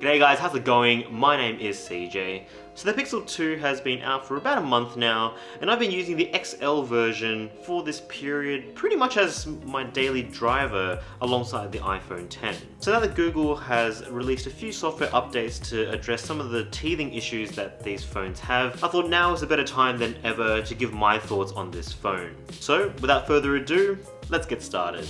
G'day guys, how's it going? My name is CJ. So the Pixel 2 has been out for about a month now, and I've been using the XL version for this period pretty much as my daily driver alongside the iPhone 10. So now that Google has released a few software updates to address some of the teething issues that these phones have, I thought now is a better time than ever to give my thoughts on this phone. So without further ado, let's get started.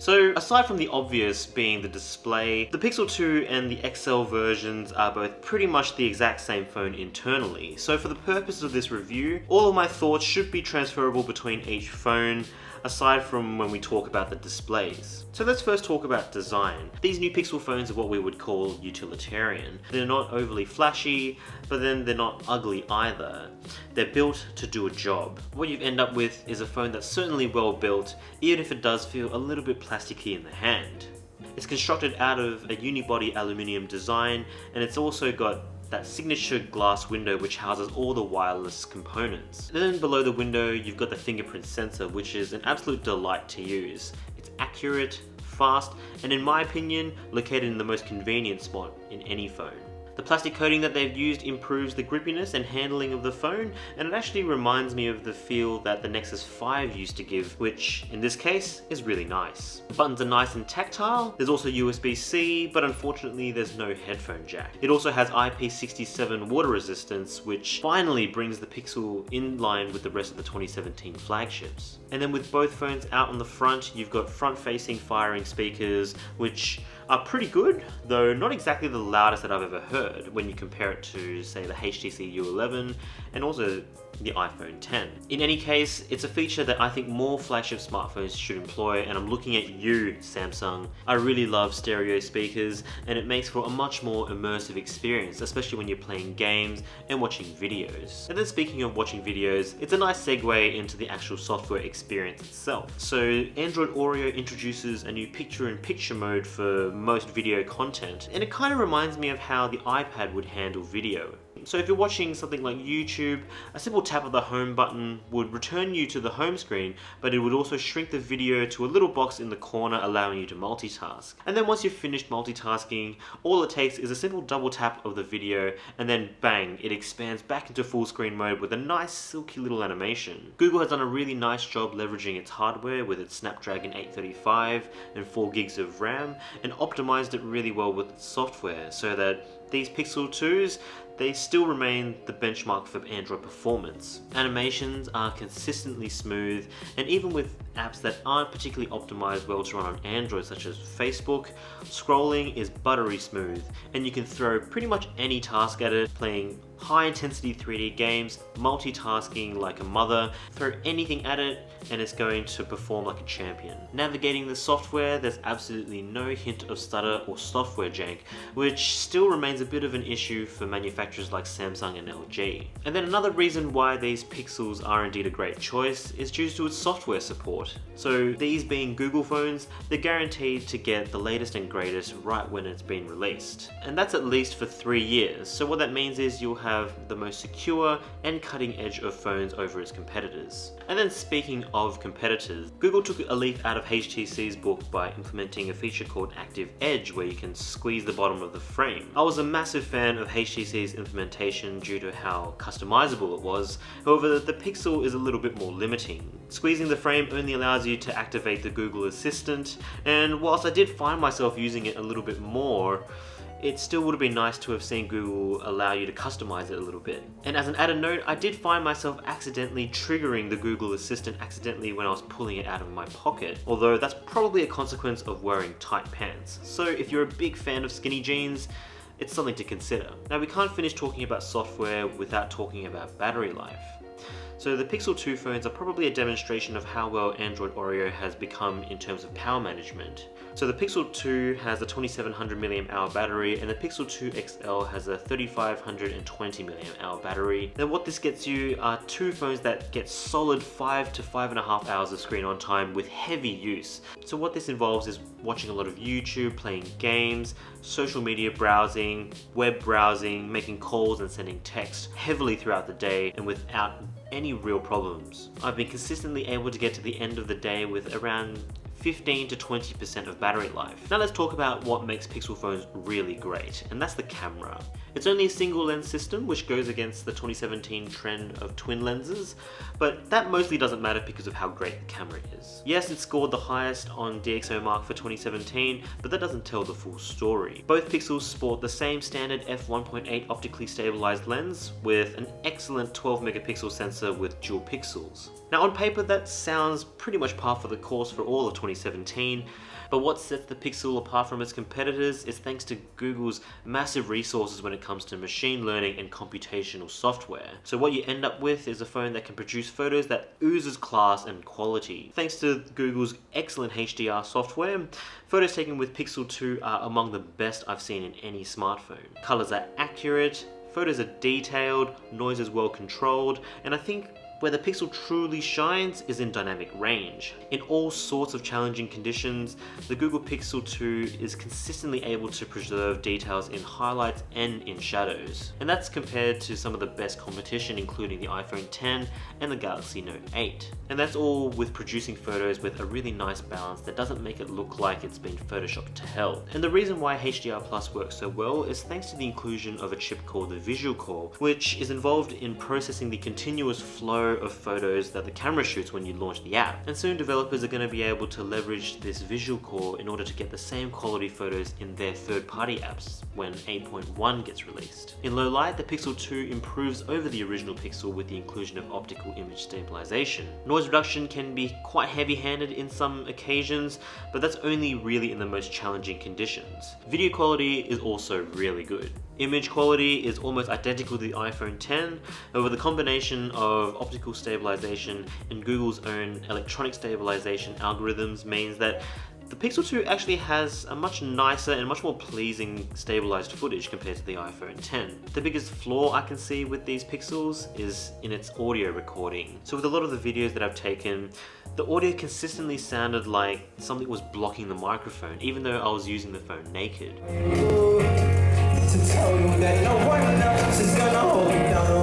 So aside from the obvious being the display, the Pixel 2 and the XL versions are both pretty much the exact same phone internally. So for the purpose of this review, all of my thoughts should be transferable between each phone, aside from when we talk about the displays. So let's first talk about design. These new Pixel phones are what we would call utilitarian. They're not overly flashy, but then they're not ugly either. They're built to do a job. What you end up with is a phone that's certainly well built, even if it does feel a little bit plasticky in the hand. It's constructed out of a unibody aluminium design, and it's also got that signature glass window which houses all the wireless components. And then below the window you've got the fingerprint sensor, which is an absolute delight to use. It's accurate, fast, and in my opinion, located in the most convenient spot in any phone. The plastic coating that they've used improves the grippiness and handling of the phone, and it actually reminds me of the feel that the Nexus 5 used to give, which in this case is really nice. The buttons are nice and tactile. There's also USB-C, but unfortunately there's no headphone jack. It also has IP67 water resistance, which finally brings the Pixel in line with the rest of the 2017 flagships. And then with both phones out on the front, you've got front-facing firing speakers, which are pretty good, though not exactly the loudest that I've ever heard when you compare it to, say, the HTC U11 and also the iPhone 10. In any case, it's a feature that I think more flagship smartphones should employ, and I'm looking at you, Samsung. I really love stereo speakers, and it makes for a much more immersive experience, especially when you're playing games and watching videos. And then speaking of watching videos, it's a nice segue into the actual software experience itself. So Android Oreo introduces a new picture-in-picture mode for most video content, and it kind of reminds me of how the iPad would handle video. So if you're watching something like YouTube, a simple tap of the home button would return you to the home screen, but it would also shrink the video to a little box in the corner, allowing you to multitask. And then once you've finished multitasking, all it takes is a simple double tap of the video, and then bang, it expands back into full screen mode with a nice silky little animation. Google has done a really nice job leveraging its hardware with its Snapdragon 835 and 4 gigs of RAM, and optimized it really well with its software so that these Pixel 2s, they still remain the benchmark for Android performance. Animations are consistently smooth, and even with apps that aren't particularly optimized well to run on Android, such as Facebook, scrolling is buttery smooth, and you can throw pretty much any task at it, playing high-intensity 3D games, multitasking like a mother, throw anything at it and it's going to perform like a champion. Navigating the software, there's absolutely no hint of stutter or software jank, which still remains a bit of an issue for manufacturers like Samsung and LG. And then another reason why these Pixels are indeed a great choice is due to its software support. So these being Google phones, they're guaranteed to get the latest and greatest right when it's been released. And that's at least for 3 years. So what that means is you'll have the most secure and cutting edge of phones over its competitors. And then speaking of competitors, Google took a leaf out of HTC's book by implementing a feature called Active Edge, where you can squeeze the bottom of the frame. I was a massive fan of HTC's implementation due to how customizable it was. However, the Pixel is a little bit more limiting. Squeezing the frame only allows you to activate the Google Assistant, and whilst I did find myself using it a little bit more, it still would have been nice to have seen Google allow you to customize it a little bit. And as an added note, I did find myself accidentally triggering the Google Assistant accidentally when I was pulling it out of my pocket, although that's probably a consequence of wearing tight pants. So if you're a big fan of skinny jeans, it's something to consider. Now we can't finish talking about software without talking about battery life. So the Pixel 2 phones are probably a demonstration of how well Android Oreo has become in terms of power management. So the Pixel 2 has a 2700 mAh battery and the Pixel 2 XL has a 3520 mAh battery. Then what this gets you are two phones that get solid 5 to 5.5 hours of screen on time with heavy use. So what this involves is watching a lot of YouTube, playing games, social media browsing, web browsing, making calls and sending text heavily throughout the day and without any real problems. I've been consistently able to get to the end of the day with around 15 to 20% of battery life. Now let's talk about what makes Pixel phones really great, and that's the camera. It's only a single lens system, which goes against the 2017 trend of twin lenses, but that mostly doesn't matter because of how great the camera is. Yes, it scored the highest on DxOMark for 2017, but that doesn't tell the full story. Both Pixels sport the same standard f1.8 optically stabilized lens with an excellent 12 megapixel sensor with dual pixels. Now on paper that sounds pretty much par for the course for all of 2017, but what sets the Pixel apart from its competitors is thanks to Google's massive resources when it comes to machine learning and computational software. So what you end up with is a phone that can produce photos that oozes class and quality. Thanks to Google's excellent HDR software, photos taken with Pixel 2 are among the best I've seen in any smartphone. Colors are accurate, photos are detailed, noise is well controlled, and I think where the Pixel truly shines is in dynamic range. In all sorts of challenging conditions, the Google Pixel 2 is consistently able to preserve details in highlights and in shadows. And that's compared to some of the best competition, including the iPhone X and the Galaxy Note 8. And that's all with producing photos with a really nice balance that doesn't make it look like it's been photoshopped to hell. And the reason why HDR Plus works so well is thanks to the inclusion of a chip called the Visual Core, which is involved in processing the continuous flow of photos that the camera shoots when you launch the app. And soon developers are going to be able to leverage this Visual Core in order to get the same quality photos in their third-party apps when 8.1 gets released. In low light, the Pixel 2 improves over the original Pixel with the inclusion of optical image stabilization. Noise reduction can be quite heavy-handed in some occasions, but that's only really in the most challenging conditions. Video quality is also really good. Image quality is almost identical to the iPhone X, but with a combination of optical stabilization and Google's own electronic stabilization algorithms means that the Pixel 2 actually has a much nicer and much more pleasing stabilized footage compared to the iPhone X. The biggest flaw I can see with these Pixels is in its audio recording. So with a lot of the videos that I've taken, the audio consistently sounded like something was blocking the microphone, even though I was using the phone naked. To tell you that no one else is gonna hold you down.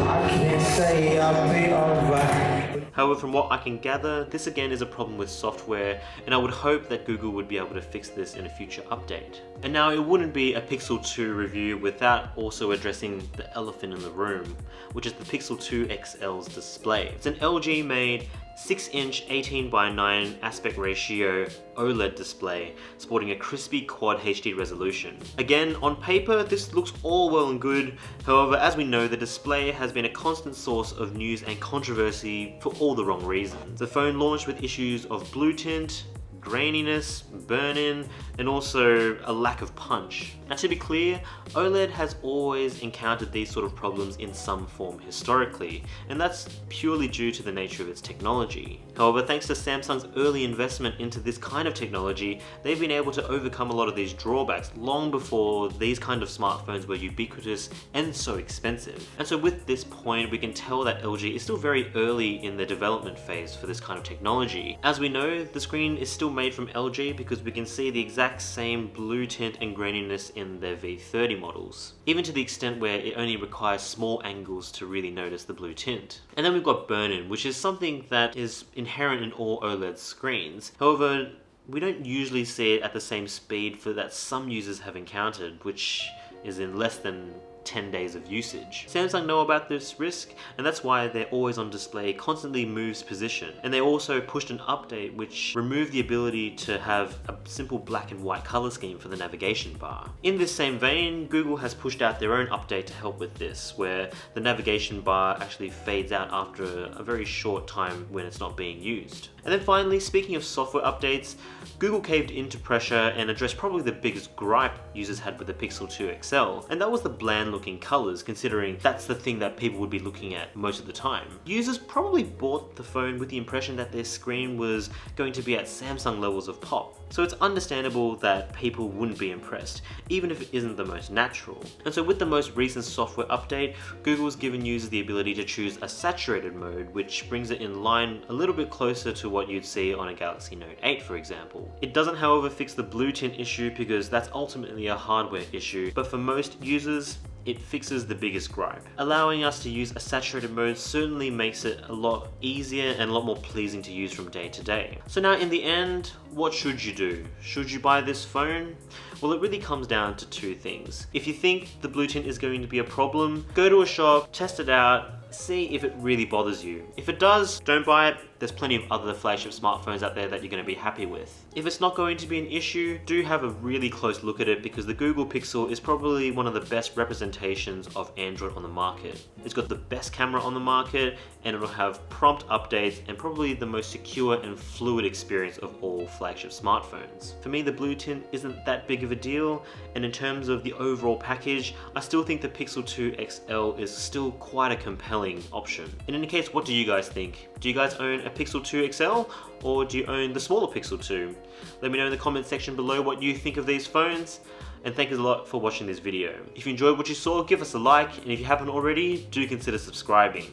I can't say I'll be alright. However, from what I can gather, this again is a problem with software, and I would hope that Google would be able to fix this in a future update. And now it wouldn't be a Pixel 2 review without also addressing the elephant in the room, which is the Pixel 2 XL's display. It's an LG made 6-inch 18:9 aspect ratio OLED display, sporting a crispy Quad HD resolution. Again, on paper, this looks all well and good. However, as we know, the display has been a constant source of news and controversy for all the wrong reasons. The phone launched with issues of blue tint, graininess, burn-in, and also a lack of punch. Now to be clear, OLED has always encountered these sort of problems in some form historically, and that's purely due to the nature of its technology. However, thanks to Samsung's early investment into this kind of technology, they've been able to overcome a lot of these drawbacks long before these kind of smartphones were ubiquitous and so expensive. And so with this point, we can tell that LG is still very early in the development phase for this kind of technology. As we know, the screen is still made from LG because we can see the exact same blue tint and graininess in their V30 models, even to the extent where it only requires small angles to really notice the blue tint. And then we've got burn-in, which is something that is inherent in all OLED screens. However, we don't usually see it at the same speed that some users have encountered, which is in less than 10 days of usage. Samsung know about this risk, and that's why their always on display constantly moves position. And they also pushed an update which removed the ability to have a simple black and white color scheme for the navigation bar. In this same vein, Google has pushed out their own update to help with this, where the navigation bar actually fades out after a very short time when it's not being used. And then finally, speaking of software updates, Google caved into pressure and addressed probably the biggest gripe users had with the Pixel 2 XL, and that was the bland looking colors, considering that's the thing that people would be looking at most of the time. Users probably bought the phone with the impression that their screen was going to be at Samsung levels of pop, so it's understandable that people wouldn't be impressed, even if it isn't the most natural. And so with the most recent software update, Google's given users the ability to choose a saturated mode, which brings it in line a little bit closer to what you'd see on a Galaxy Note 8, for example. It doesn't, however, fix the blue tint issue because that's ultimately a hardware issue, but for most users, it fixes the biggest gripe. Allowing us to use a saturated mode certainly makes it a lot easier and a lot more pleasing to use from day to day. So now in the end, what should you do? Should you buy this phone? Well, it really comes down to two things. If you think the blue tint is going to be a problem, go to a shop, test it out, see if it really bothers you. If it does, don't buy it. There's plenty of other flagship smartphones out there that you're going to be happy with. If it's not going to be an issue, do have a really close look at it because the Google Pixel is probably one of the best representations of Android on the market. It's got the best camera on the market and it'll have prompt updates and probably the most secure and fluid experience of all flagship smartphones. For me, the blue tint isn't that big of a deal, and in terms of the overall package, I still think the Pixel 2 XL is still quite a compelling option. In any case, what do you guys think? Do you guys own a Pixel 2 XL or do you own the smaller Pixel 2? Let me know in the comment section below what you think of these phones, and thank you a lot for watching this video. If you enjoyed what you saw, give us a like, and if you haven't already, do consider subscribing.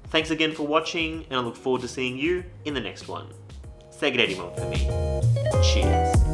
Thanks again for watching, and I look forward to seeing you in the next one. Say good day, Mom, for me. Cheers.